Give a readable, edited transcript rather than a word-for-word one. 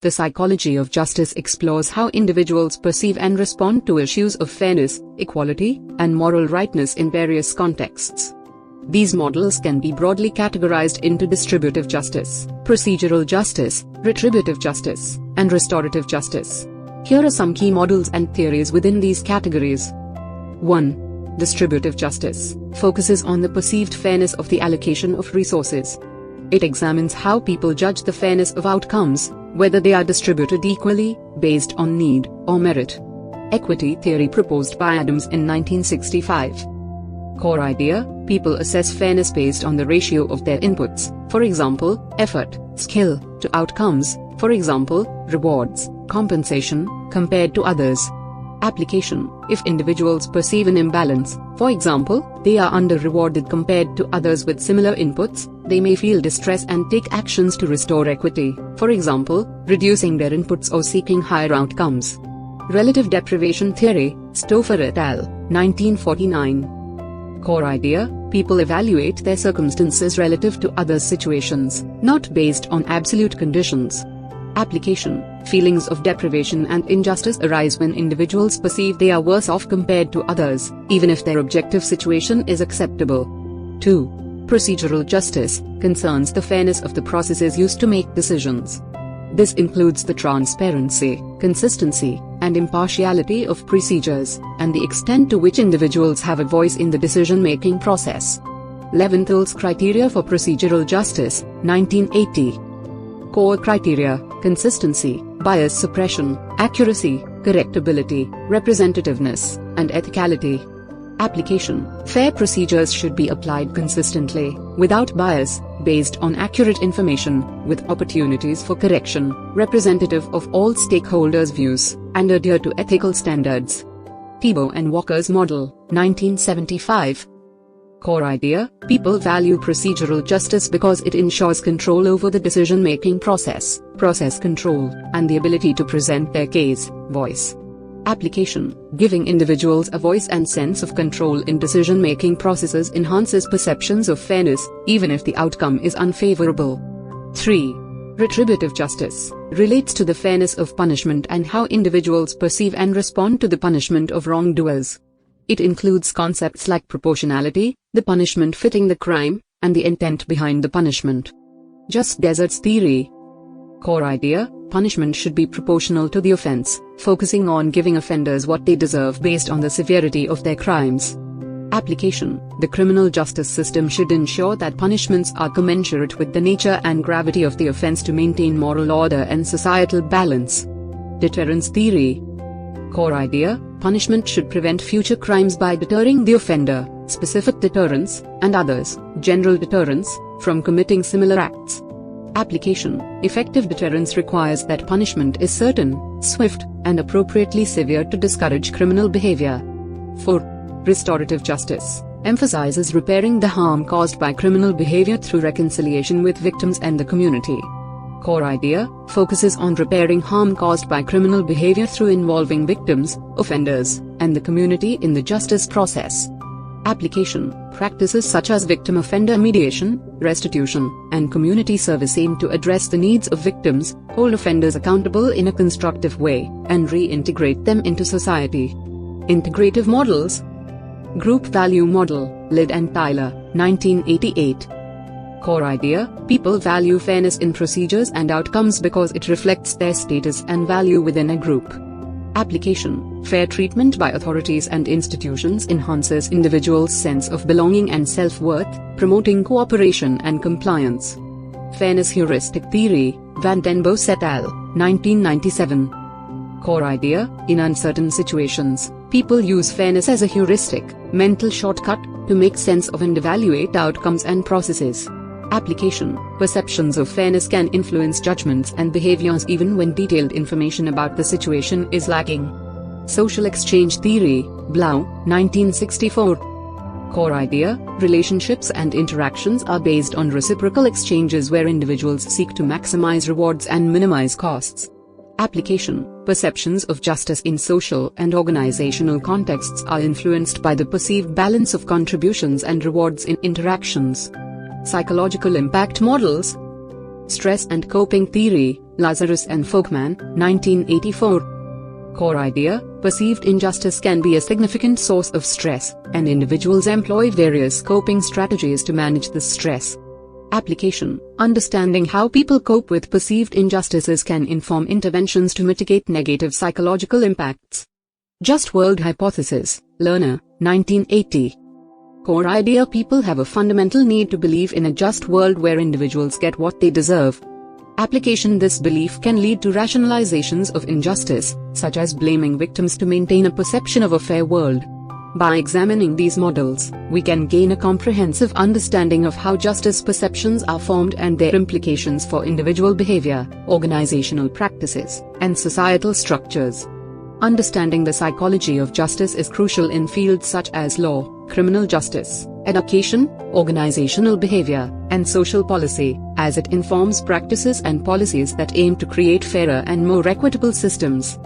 The psychology of justice explores how individuals perceive and respond to issues of fairness, equality, and moral rightness in various contexts. These models can be broadly categorized into distributive justice, procedural justice, retributive justice, and restorative justice. Here are some key models and theories within these categories. 1. Distributive justice focuses on the perceived fairness of the allocation of resources. It examines how people judge the fairness of outcomes, whether they are distributed equally, based on need or merit. Equity theory proposed by Adams in 1965. Core idea: people assess fairness based on the ratio of their inputs, for example, effort, skill, to outcomes, for example, rewards, compensation, compared to others. Application: if individuals perceive an imbalance, for example, they are under-rewarded compared to others with similar inputs, they may feel distress and take actions to restore equity, for example, reducing their inputs or seeking higher outcomes. Relative deprivation theory, Stouffer et al., 1949. Core idea: people evaluate their circumstances relative to others' situations, not based on absolute conditions. Application: feelings of deprivation and injustice arise when individuals perceive they are worse off compared to others, even if their objective situation is acceptable. 2. Procedural justice concerns the fairness of the processes used to make decisions. This includes the transparency, consistency, and impartiality of procedures, and the extent to which individuals have a voice in the decision-making process. Levinthal's Criteria for Procedural Justice, 1980. Core criteria: consistency, bias suppression, accuracy, correctability, representativeness, and ethicality. Application: fair procedures should be applied consistently, without bias, based on accurate information, with opportunities for correction, representative of all stakeholders' views, and adhere to ethical standards. Thibault and Walker's Model, 1975. Core idea: people value procedural justice because it ensures control over the decision-making process, process control, and the ability to present their case, voice. Application: giving individuals a voice and sense of control in decision-making processes enhances perceptions of fairness, even if the outcome is unfavorable. 3. Retributive justice relates to the fairness of punishment and how individuals perceive and respond to the punishment of wrongdoers. It includes concepts like proportionality, the punishment fitting the crime, and the intent behind the punishment. Just deserts theory. Core idea: punishment should be proportional to the offense, focusing on giving offenders what they deserve based on the severity of their crimes. Application: the criminal justice system should ensure that punishments are commensurate with the nature and gravity of the offense to maintain moral order and societal balance. Deterrence theory. Core idea: punishment should prevent future crimes by deterring the offender, specific deterrence, and others, general deterrence, from committing similar acts. Application: effective deterrence requires that punishment is certain, swift, and appropriately severe to discourage criminal behavior. 4. Restorative justice emphasizes repairing the harm caused by criminal behavior through reconciliation with victims and the community. Core idea focuses on repairing harm caused by criminal behavior through involving victims, offenders, and the community in the justice process. Application: practices such as victim-offender mediation, restitution, and community service aim to address the needs of victims, hold offenders accountable in a constructive way, and reintegrate them into society. Integrative models. Group value model, Lid and Tyler, 1988. Core idea: people value fairness in procedures and outcomes because it reflects their status and value within a group. Application: fair treatment by authorities and institutions enhances individuals' sense of belonging and self-worth, promoting cooperation and compliance. Fairness heuristic theory, Van den Bos et al., 1997. Core idea: in uncertain situations, people use fairness as a heuristic, mental shortcut, to make sense of and evaluate outcomes and processes. Application: perceptions of fairness can influence judgments and behaviors even when detailed information about the situation is lacking. Social exchange theory, Blau, 1964. Core idea: relationships and interactions are based on reciprocal exchanges where individuals seek to maximize rewards and minimize costs. Application: perceptions of justice in social and organizational contexts are influenced by the perceived balance of contributions and rewards in interactions. Psychological impact models. Stress and Coping Theory, Lazarus and Folkman, 1984. Core idea: perceived injustice can be a significant source of stress, and individuals employ various coping strategies to manage this stress. Application: understanding how people cope with perceived injustices can inform interventions to mitigate negative psychological impacts. Just World Hypothesis, Lerner, 1980. Core idea: people have a fundamental need to believe in a just world where individuals get what they deserve. Application: this belief can lead to rationalizations of injustice, such as blaming victims to maintain a perception of a fair world. By examining these models, we can gain a comprehensive understanding of how justice perceptions are formed and their implications for individual behavior, organizational practices, and societal structures. Understanding the psychology of justice is crucial in fields such as law, criminal justice, education, organizational behavior, and social policy, as it informs practices and policies that aim to create fairer and more equitable systems.